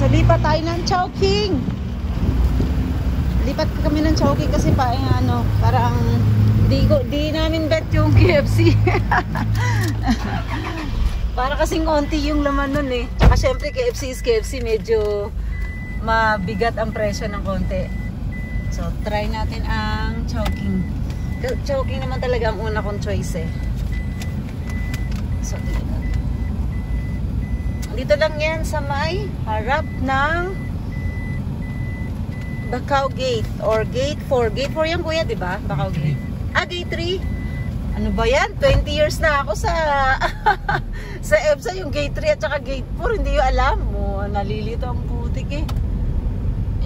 lipat tayo ng Chowking. Lipat kami ng Chowking kasi parang di namin bet yung KFC. Para kasing konti yung laman nun eh. Tsaka syempre KFC is KFC, medyo mabigat ang presyo ng konti. So try natin ang Chowking. Chowking naman talaga ang una kong choice eh. So dito lang yan sa may harap ng Bacau Gate or Gate 4. Gate 4 yan kuya, di ba? Bacau Gate. Gate 3. Ano ba yan? 20 years na ako sa sa EBSA, yung Gate 3 at saka Gate 4. Hindi yung alam mo. Nalilito ang putik eh.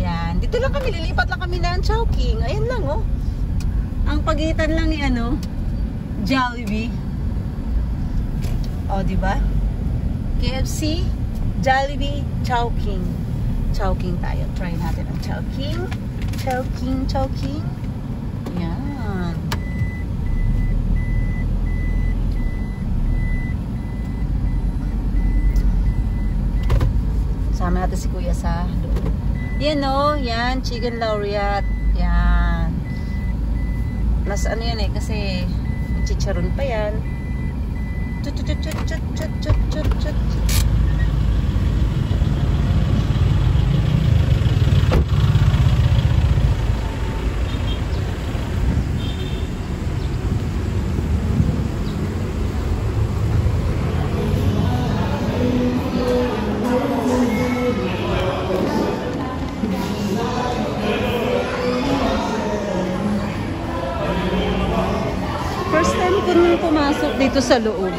Ayan. Dito lang kami. Lilipat lang kami ng Chowking. Ayan lang oh. Ang pagitan lang ni Jollibee. O, diba? KFC, Jollibee, Chowking. Chowking tayo. Try natin ang Chowking. Chowking. Yan. Sama natin si Kuya sa loob. Yan o. Yan. Chicken Laureate. Yan. Mas yan eh. Kasi chicharon pa yan. Chut. First time ko nung pumasok dito sa loob.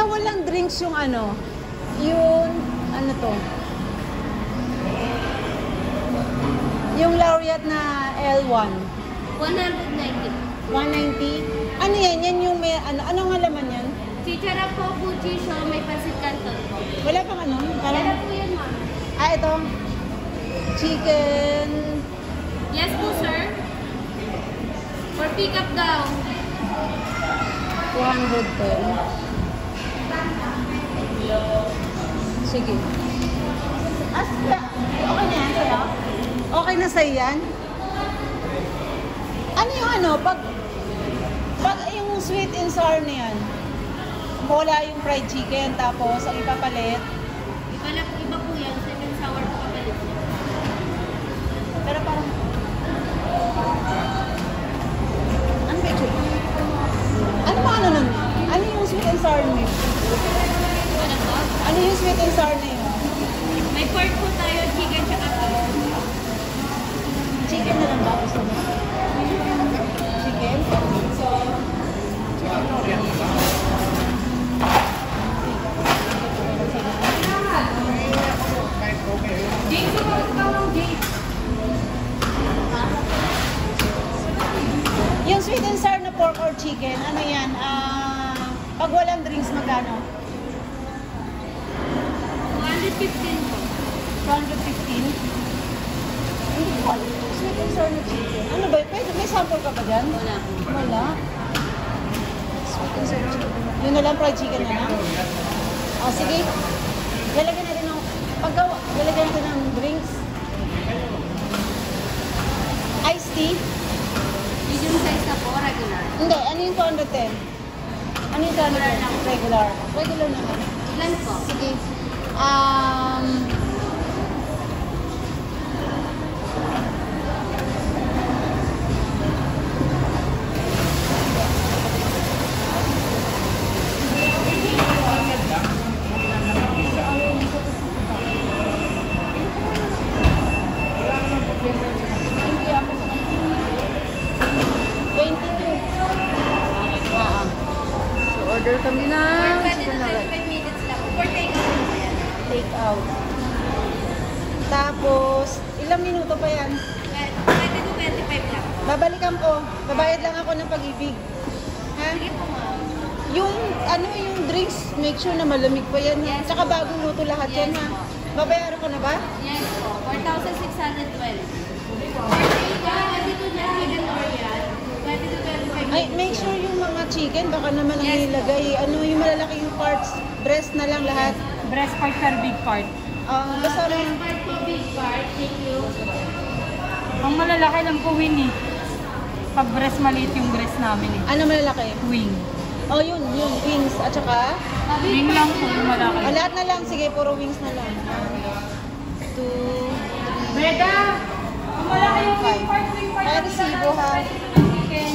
Walang drinks yung yung Laureate na L1 190. 190. Ano yan? Yan yung may ano nga laman yan? Chichara po, buchi, so may pancit canton po. Wala pang Wala po yan, ma'am. Ito chicken. Yes po, sir. For pick up daw. 210. Sige. Okay na yan sa'yo? Okay na sa'yo yan? Ano yung pag yung sweet and sour na yan, wala yung fried chicken, tapos ang ipapalit? Iba po yan, sweet and sour po kapalit. Pero parang, ano ba yung ano ba nun? Ano yung sweet and sour na yun? Ano yung sweet and sour na yun? May pork po tayo, chicken, tsaka beef. Chicken na lang ba? Gusto mo? Chicken? Jake, sumunod ka ng Jake. Yung sweet and sour na pork or chicken, ano yan? Pag walang drinks, magkano? 215 po. 215? Hindi ko alam yung sweet and sour na chicken. Ano ba? Pwede, may sample ka ba dyan? Wala po. Wala? Sweet and sour chicken. Yun na lang, fried chicken na lang? O, sige. Lalagyan natin lalagyan natin ng drinks. Iced tea? Medium size na po, regular. Hindi, ano yung 210? Ano yung 210? Regular. Regular naman. Ilan po? Sige. Order kami na chicken nugget. 25 minutes lang. For take out po yan. Take out. Tapos, Ilang minuto pa yan? 20 to 25 lang. Babalikan ko. Babayad lang ako ng pag-ibig. Ha? Sige po, ma'am. Yung, yung drinks, make sure na malamig pa yan. Ha? Yes. Tsaka bagong luto lahat yan, ha? Babayaran ko na ba? Yes po. 4,612. 22 na hidden Orient. 20 to 25 Ay, make sure yung mga chicken, baka naman ang Yes. nilagay. Yung malalaki yung parts, breast na lang lahat. Breast part per big part. Basta First part po, big part. Thank you. Ang malalaki lang po wing eh. Pag breast maliit yung breast namin eh. ano malalaki? Wing. Yun, wings. At saka, Wing lang po yung malaki. lahat na lang. Sige, puro wings na lang. 2, Breda! Ang malaki yung wing part, May resibo, ha? Chicken.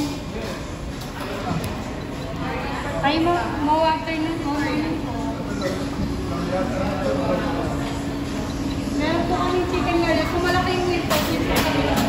Ay mo afternoon po. Meron po kami chicken nuggets. Kung malaki yung wing part, yun po kami.